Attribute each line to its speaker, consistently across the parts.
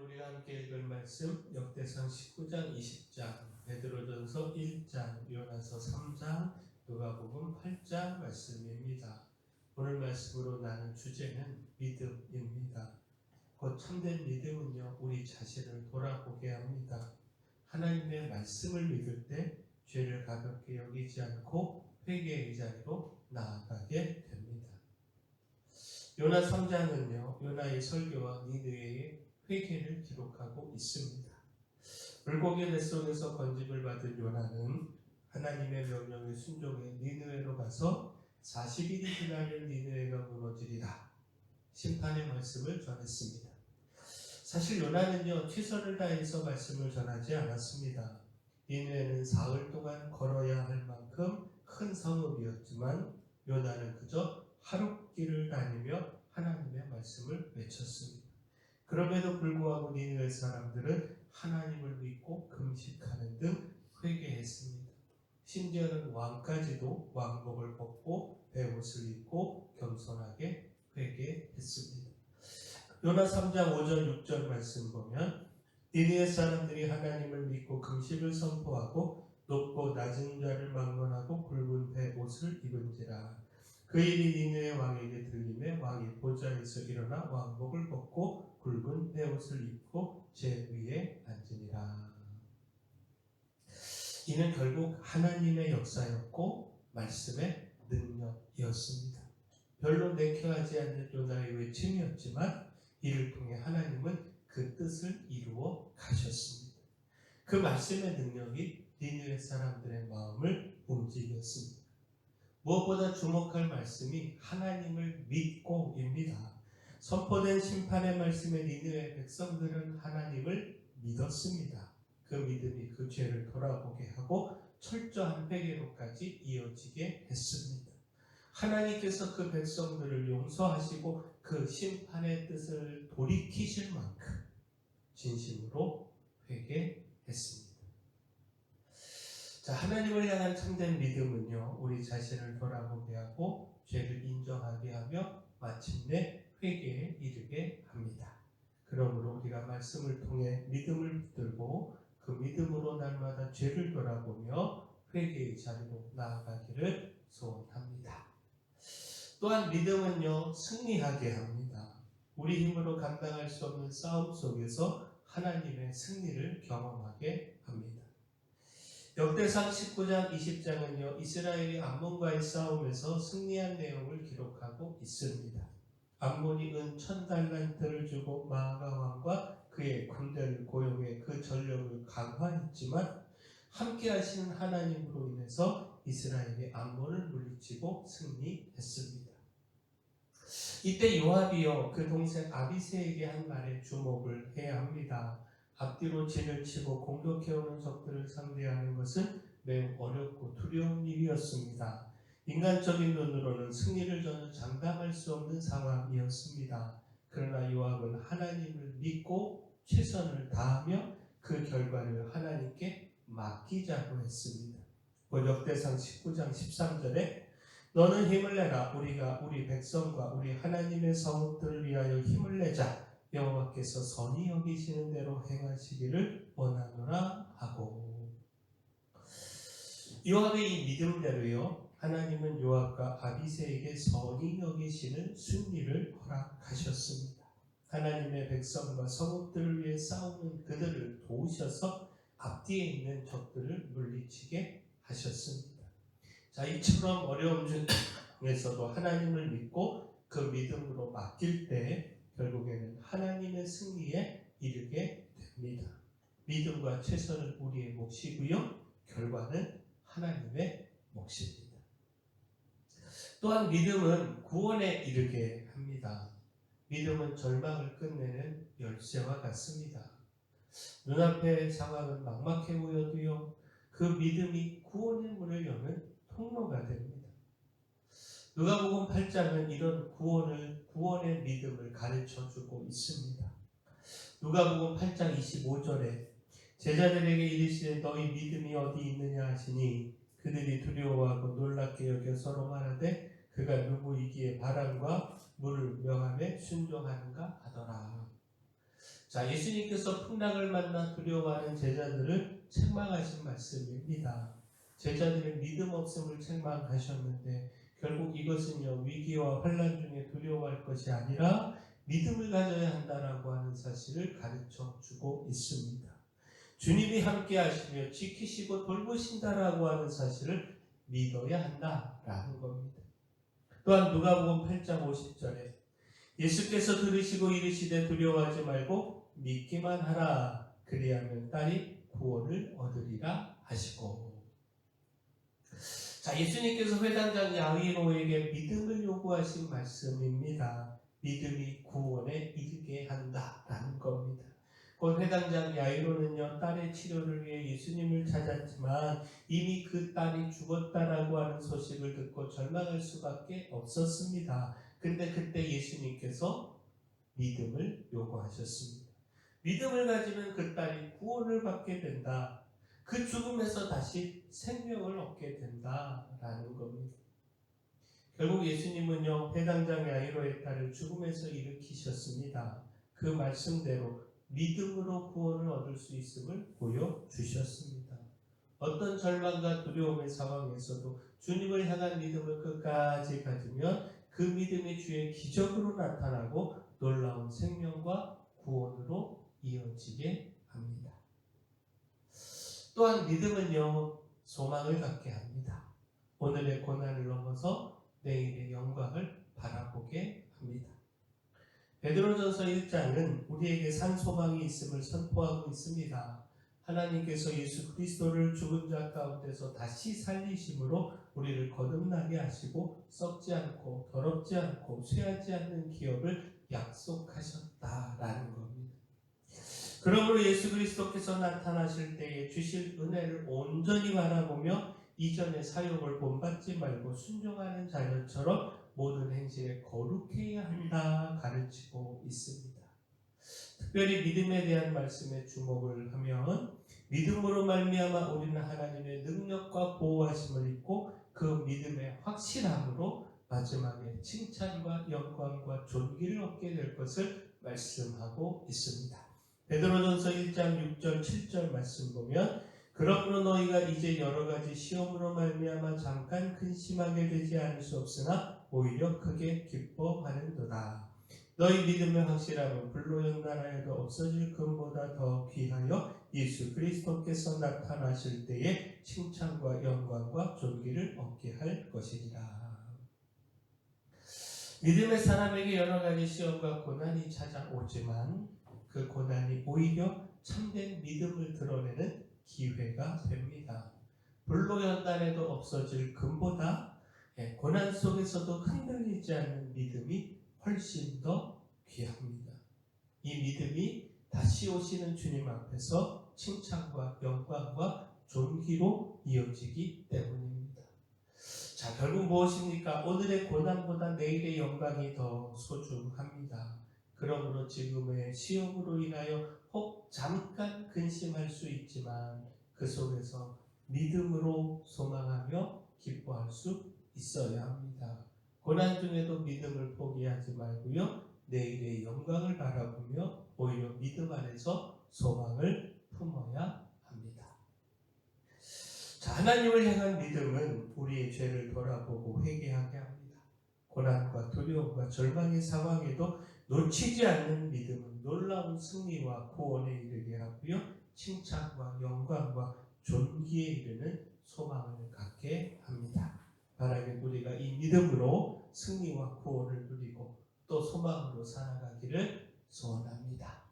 Speaker 1: 우리가 함께 읽을 말씀 역대상 19장 20장 베드로전서 1장 요나서 3장 누가복음 8장 말씀입니다. 오늘 말씀으로 나눈 주제는 믿음입니다. 곧 참된 믿음은요, 우리 자신을 돌아보게 합니다. 하나님의 말씀을 믿을 때 죄를 가볍게 여기지 않고 회개의 자리로 나아가게 됩니다. 요나 3장은요, 요나의 설교와 니느웨의 회개를 기록하고 있습니다. 물고기 뱃속에서 건짐을 받은 요나는 하나님의 명령에 순종해 니느웨로 가서 40일이 지나면 니느웨가 무너지리라 심판의 말씀을 전했습니다. 사실 요나는요, 최선을 다해서 말씀을 전하지 않았습니다. 니느웨는 사흘 동안 걸어야 할 만큼 큰 성읍이었지만 요나는 그저 하룻길을 다니며 하나님의 말씀을 외쳤습니다. 그럼에도 불구하고 니느웨 사람들은 하나님을 믿고 금식하는 등 회개했습니다. 심지어는 왕까지도 왕복을 벗고 베옷을 입고 겸손하게 회개했습니다. 요나 3장 5절 6절 말씀 보면 니느웨 사람들이 하나님을 믿고 금식을 선포하고 높고 낮은 자를 막론하고 굵은 베옷을 입은지라. 그 일이 니느웨 왕에게 들림에 왕이 보좌에서 일어나 왕복을 벗고 굵은 베옷을 입고 제 위에 앉으니라. 이는 결국 하나님의 역사였고 말씀의 능력이었습니다. 별로 내켜하지 않는 요나의 외침이었지만 이를 통해 하나님은 그 뜻을 이루어 가셨습니다. 그 말씀의 능력이 니느웨 사람들의 마음을 움직였습니다. 무엇보다 주목할 말씀이 하나님을 믿고입니다. 선포된 심판의 말씀에 니느웨 백성들은 하나님을 믿었습니다. 그 믿음이 그 죄를 돌아보게 하고 철저한 회개로까지 이어지게 했습니다. 하나님께서 그 백성들을 용서하시고 그 심판의 뜻을 돌이키실 만큼 진심으로 회개했습니다. 자, 하나님을 향한 참된 믿음은요, 우리 자신을 돌아보게 하고 죄를 인정하게 하며 마침내 회개에 이르게 합니다. 그러므로 우리가 말씀을 통해 믿음을 붙들고 그 믿음으로 날마다 죄를 돌아보며 회개의 자리로 나아가기를 소원합니다. 또한 믿음은요, 승리하게 합니다. 우리 힘으로 감당할 수 없는 싸움 속에서 하나님의 승리를 경험하게 합니다. 역대상 19장 20장은요, 이스라엘이 암몬과의 싸움에서 승리한 내용을 기록하고 있습니다. 암몬이 은 1000달란트를 주고 마아가 왕과 그의 군대를 고용해 그 전력을 강화했지만 함께 하시는 하나님으로 인해서 이스라엘이 암몬을 물리치고 승리했습니다. 이때 요압이요, 그 동생 아비새에게 한 말에 주목을 해야 합니다. 앞뒤로 진을 치고 공격해오는 적들을 상대하는 것은 매우 어렵고 두려운 일이었습니다. 인간적인 눈으로는 승리를 전혀 장담할 수 없는 상황이었습니다. 그러나 요압은 하나님을 믿고 최선을 다하며 그 결과를 하나님께 맡기자고 했습니다. 역대상 19장 13절에 너는 힘을 내라. 우리가 우리 백성과 우리 하나님의 성읍들을 위하여 힘을 내자. 여호와께서 선히 여기시는 대로 행하시기를 원하노라 하고. 요압의 이 믿음대로요, 하나님은 요압과 아비새에게 선히 여기시는 승리를 허락하셨습니다. 하나님의 백성과 성읍들을 위해 싸우는 그들을 도우셔서 앞뒤에 있는 적들을 물리치게 하셨습니다. 자, 이처럼 어려움 중에서도 하나님을 믿고 그 믿음으로 맡길 때 결국에는 하나님의 승리에 이르게 됩니다. 믿음과 최선은 우리의 몫이고요, 결과는 하나님의 몫입니다. 또한 믿음은 구원에 이르게 합니다. 믿음은 절망을 끝내는 열쇠와 같습니다. 눈앞의 상황은 막막해 보여도요, 그 믿음이 구원의 문을 여는 통로가 됩니다. 누가복음 8장은 이런 구원의 믿음을 가르쳐주고 있습니다. 누가복음 8장 25절에 제자들에게 이르시되 너희 믿음이 어디 있느냐 하시니 그들이 두려워하고 놀랍게 여겨 서로 말하되 그가 누구이기에 바람과 물을 명함에 순종하는가 하더라. 자, 예수님께서 풍랑을 만나 두려워하는 제자들을 책망하신 말씀입니다. 제자들의 믿음 없음을 책망하셨는데 결국 이것은요, 위기와 환난 중에 두려워할 것이 아니라 믿음을 가져야 한다라고 하는 사실을 가르쳐 주고 있습니다. 주님이 함께 하시며 지키시고 돌보신다라고 하는 사실을 믿어야 한다라는 겁니다. 또한 누가복음 8장 50절에 예수께서 들으시고 이르시되 두려워하지 말고 믿기만 하라. 그리하면 딸이 구원을 얻으리라 하시고. 자, 예수님께서 회당장 야이로에게 믿음을 요구하신 말씀입니다. 믿음이 구원에 이르게 한다라는 겁니다. 곧 회당장 야이로는요, 딸의 치료를 위해 예수님을 찾았지만 이미 그 딸이 죽었다라고 하는 소식을 듣고 절망할 수밖에 없었습니다. 근데 그때 예수님께서 믿음을 요구하셨습니다. 믿음을 가지면 그 딸이 구원을 받게 된다. 그 죽음에서 다시 생명을 얻게 된다라는 겁니다. 결국 예수님은요, 회당장 야이로의 딸을 죽음에서 일으키셨습니다. 그 말씀대로 믿음으로 구원을 얻을 수 있음을 보여주셨습니다. 어떤 절망과 두려움의 상황에서도 주님을 향한 믿음을 끝까지 가지면 그 믿음이 주의 기적으로 나타나고 놀라운 생명과 구원으로 이어지게 합니다. 또한 믿음은요, 소망을 갖게 합니다. 오늘의 고난을 넘어서 내일의 영광을 바라보게 합니다. 베드로전서 1장은 우리에게 산 소망이 있음을 선포하고 있습니다. 하나님께서 예수 그리스도를 죽은 자 가운데서 다시 살리심으로 우리를 거듭나게 하시고 썩지 않고 더럽지 않고 쇠하지 않는 기업을 약속하셨다라는 겁니다. 그러므로 예수 그리스도께서 나타나실 때에 주실 은혜를 온전히 바라보며 이전의 사역을 본받지 말고 순종하는 자녀처럼 모든 행실에 거룩해야 한다 가르치고 있습니다. 특별히 믿음에 대한 말씀에 주목을 하면 믿음으로 말미암아 우리는 하나님의 능력과 보호하심을 입고 그 믿음의 확실함으로 마지막에 칭찬과 영광과 존귀를 얻게 될 것을 말씀하고 있습니다. 베드로전서 1장 6절 7절 말씀 보면 그러므로 너희가 이제 여러 가지 시험으로 말미암아 잠깐 근심하게 되지 않을 수 없으나 오히려 크게 기뻐하는도다. 너희 믿음의 확실함은 불로 연단하여도 없어질 금보다 더 귀하여 예수 그리스도께서 나타나실 때에 칭찬과 영광과 존귀를 얻게 할 것이니라. 믿음의 사람에게 여러 가지 시험과 고난이 찾아오지만 그 고난이 오히려 참된 믿음을 드러내는 기회가 됩니다. 불로 연단해도 없어질 금보다 고난 속에서도 흔들리지 않는 믿음이 훨씬 더 귀합니다. 이 믿음이 다시 오시는 주님 앞에서 칭찬과 영광과 존귀로 이어지기 때문입니다. 자, 결국 무엇입니까? 오늘의 고난보다 내일의 영광이 더 소중합니다. 그러므로 지금의 시험으로 인하여 혹 잠깐 근심할 수 있지만 그 속에서 믿음으로 소망하며 기뻐할 수 있어야 합니다. 고난 중에도 믿음을 포기하지 말고요. 내일의 영광을 바라보며 오히려 믿음 안에서 소망을 품어야 합니다. 자, 하나님을 향한 믿음은 우리의 죄를 돌아보고 회개하게 합니다. 고난과 두려움과 절망의 상황에도 놓치지 않는 믿음은 놀라운 승리와 구원에 이르게 하고요. 칭찬과 영광과 존귀에 이르는 소망을 갖게 합니다. 바라긴 우리가 이 믿음으로 승리와 구원을 누리고 또 소망으로 살아가기를 소원합니다.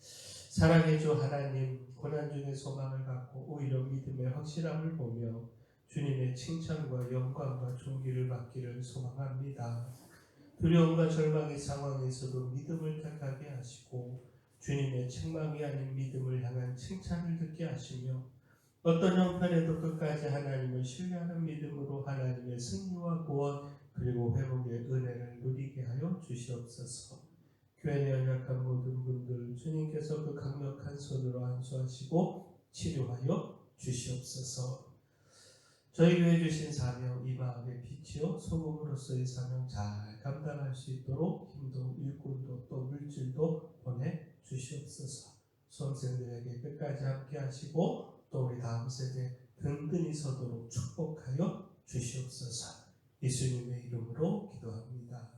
Speaker 1: 사랑의 주 하나님, 고난 중에 소망을 갖고 오히려 믿음의 확실함을 보며 주님의 칭찬과 영광과 존귀를 받기를 소망합니다. 두려움과 절망의 상황에서도 믿음을 택하게 하시고 주님의 책망이 아닌 믿음을 향한 칭찬을 듣게 하시며 어떤 형편에도 끝까지 하나님을 신뢰하는 믿음으로 하나님의 승리와 구원 그리고 회복의 은혜를 누리게 하여 주시옵소서. 교회 내 연약한 모든 분들 주님께서 그 강력한 손으로 안수하시고 치료하여 주시옵소서. 저희 교회 주신 사명 이 마음의 빛이요 소금으로서의 사명 잘 감당할 수 있도록 힘도 일꾼도 또 물질도 보내주시옵소서. 주시옵소서. 수험생들에게 끝까지 함께 하시고 또 우리 다음 세대 든든히 서도록 축복하여 주시옵소서. 예수님의 이름으로 기도합니다.